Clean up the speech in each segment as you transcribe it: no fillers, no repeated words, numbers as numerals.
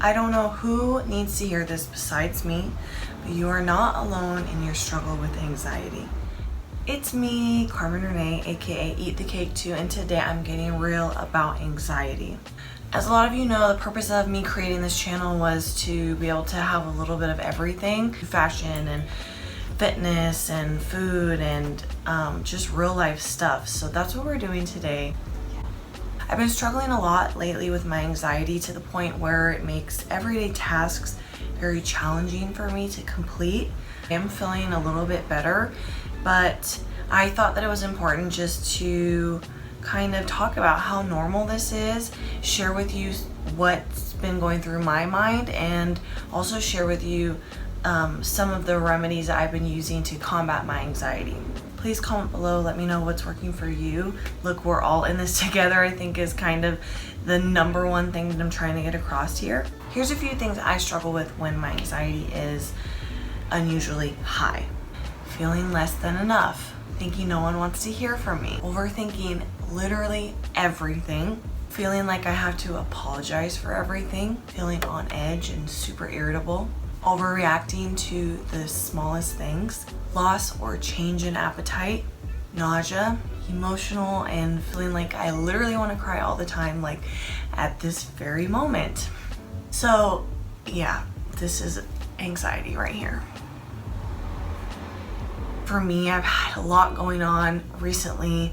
I don't know who needs to hear this besides me, but you are not alone in your struggle with anxiety. It's me, Carmen Rene, aka Eat the Cake Too, and today I'm getting real about anxiety. As a lot of you know, the purpose of me creating this channel was to be able to have a little bit of everything, fashion and fitness and food and just real life stuff. So that's what we're doing today. I've been struggling a lot lately with my anxiety to the point where it makes everyday tasks very challenging for me to complete. I am feeling a little bit better, but I thought that it was important just to kind of talk about how normal this is, share with you what's been going through my mind, and also share with you some of the remedies that I've been using to combat my anxiety. Please comment below, let me know what's working for you. Look, we're all in this together, I think is kind of the number one thing that I'm trying to get across here. Here's a few things I struggle with when my anxiety is unusually high. Feeling less than enough, thinking no one wants to hear from me, overthinking literally everything, feeling like I have to apologize for everything, feeling on edge and super irritable, overreacting to the smallest things, loss or change in appetite, nausea, emotional, and feeling like I literally want to cry all the time, like at this very moment. So yeah, this is anxiety right here. For me, I've had a lot going on recently.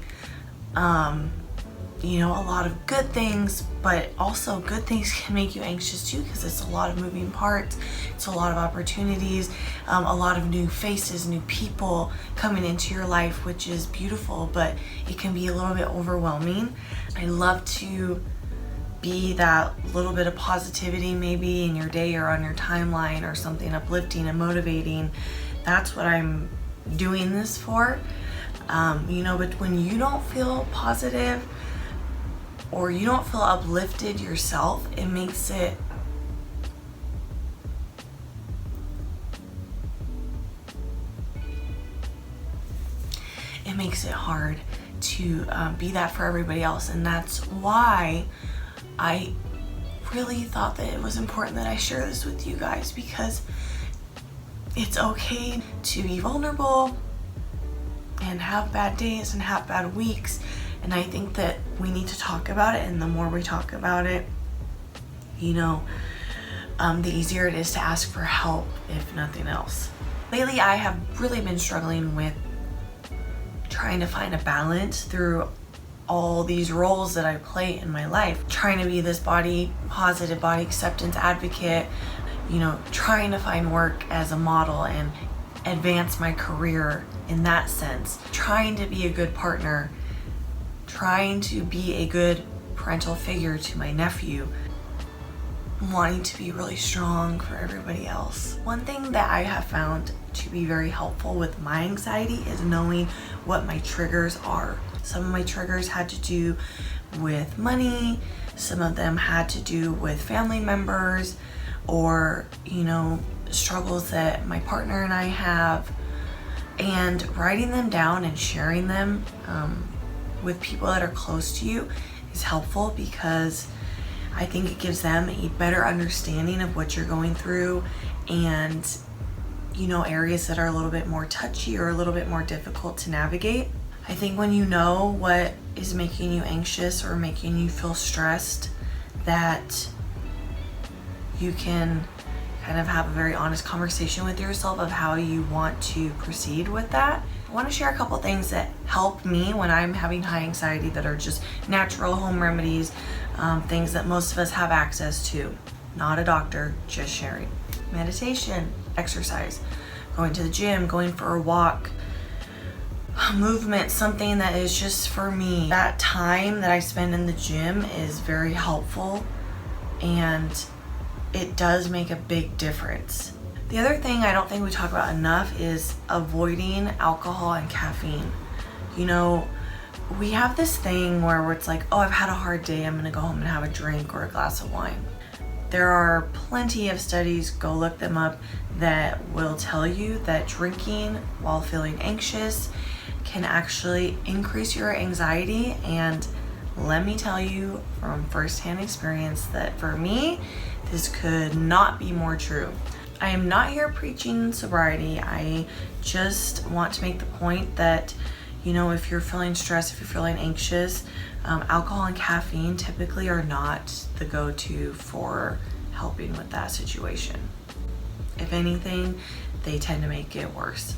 A lot of good things, but also good things can make you anxious too, because it's a lot of moving parts, it's a lot of opportunities, a lot of new faces, new people coming into your life, which is beautiful, but it can be a little bit overwhelming. I love to be that little bit of positivity maybe in your day or on your timeline, or something uplifting and motivating. That's what I'm doing this for. But when you don't feel positive or you don't feel uplifted yourself, it makes it hard to be that for everybody else. And that's why I really thought that it was important that I share this with you guys, because it's okay to be vulnerable and have bad days and have bad weeks. And I think that we need to talk about it, and the more we talk about it, the easier it is to ask for help, if nothing else. Lately, I have really been struggling with trying to find a balance through all these roles that I play in my life. Trying to be this body positive, body acceptance advocate, trying to find work as a model and advance my career in that sense. Trying to be a good partner, trying to be a good parental figure to my nephew, wanting to be really strong for everybody else. One thing that I have found to be very helpful with my anxiety is knowing what my triggers are. Some of my triggers had to do with money, some of them had to do with family members, or struggles that my partner and I have. And writing them down and sharing them with people that are close to you is helpful, because I think it gives them a better understanding of what you're going through, and areas that are a little bit more touchy or a little bit more difficult to navigate. I think when you know what is making you anxious or making you feel stressed, that you can kind of have a very honest conversation with yourself of how you want to proceed with that. I want to share a couple things that help me when I'm having high anxiety, that are just natural home remedies, things that most of us have access to. Not a doctor, just sharing. Meditation, exercise, going to the gym, going for a walk, movement, something that is just for me. That time that I spend in the gym is very helpful, and it does make a big difference. The other thing I don't think we talk about enough is avoiding alcohol and caffeine. We have this thing where it's like, oh, I've had a hard day, I'm gonna go home and have a drink or a glass of wine. There are plenty of studies, go look them up, that will tell you that drinking while feeling anxious can actually increase your anxiety and let me tell you from firsthand experience that for me, this could not be more true. I am not here preaching sobriety. I just want to make the point that, you know, if you're feeling stressed, if you're feeling anxious, alcohol and caffeine typically are not the go-to for helping with that situation. If anything, they tend to make it worse.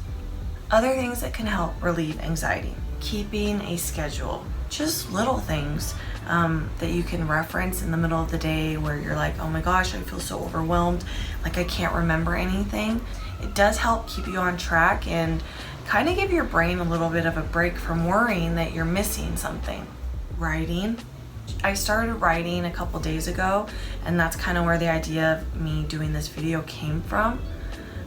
Other things that can help relieve anxiety: keeping a schedule. Just little things that you can reference in the middle of the day where you're like, oh my gosh, I feel so overwhelmed, like I can't remember anything. It does help keep you on track and kind of give your brain a little bit of a break from worrying that you're missing something. Writing. I started writing a couple days ago, and that's kind of where the idea of me doing this video came from.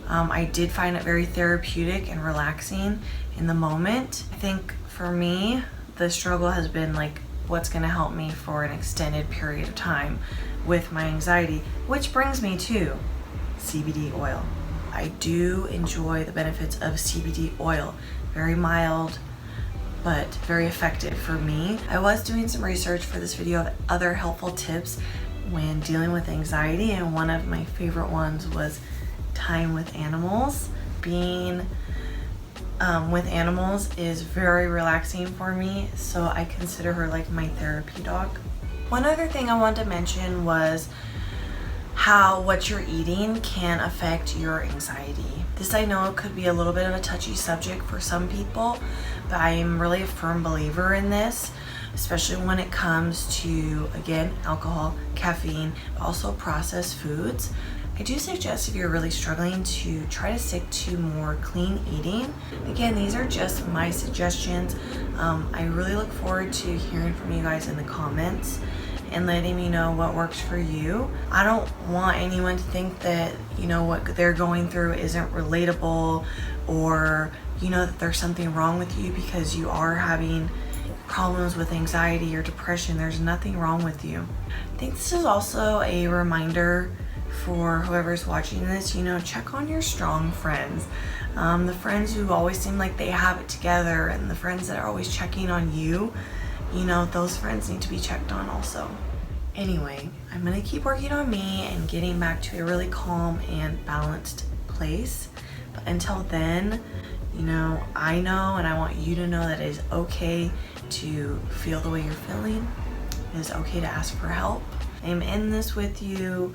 I did find it very therapeutic and relaxing in the moment. I think for me, the struggle has been like, what's going to help me for an extended period of time with my anxiety, which brings me to CBD oil. I do enjoy the benefits of CBD oil. Very mild, but very effective for me. I was doing some research for this video of other helpful tips when dealing with anxiety, and one of my favorite ones was time with animals. Being with animals is very relaxing for me, so I consider her like my therapy dog. One other thing I wanted to mention was how what you're eating can affect your anxiety. This, I know, could be a little bit of a touchy subject for some people, but I am really a firm believer in this, especially when it comes to, again, alcohol, caffeine, but also processed foods. I do suggest, if you're really struggling, to try to stick to more clean eating. Again, these are just my suggestions. I really look forward to hearing from you guys in the comments and letting me know what works for you. I don't want anyone to think that, you know, what they're going through isn't relatable, or, you know, that there's something wrong with you because you are having problems with anxiety or depression. There's nothing wrong with you. I think this is also a reminder for whoever's watching this, you know, check on your strong friends. The friends who always seem like they have it together, and the friends that are always checking on you, you know, those friends need to be checked on also. Anyway, I'm gonna keep working on me and getting back to a really calm and balanced place. But until then, you know, I know, and I want you to know, that it is okay to feel the way you're feeling. It is okay to ask for help. I'm in this with you.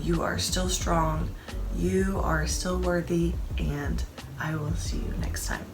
You are still strong. You are still worthy, and I will see you next time.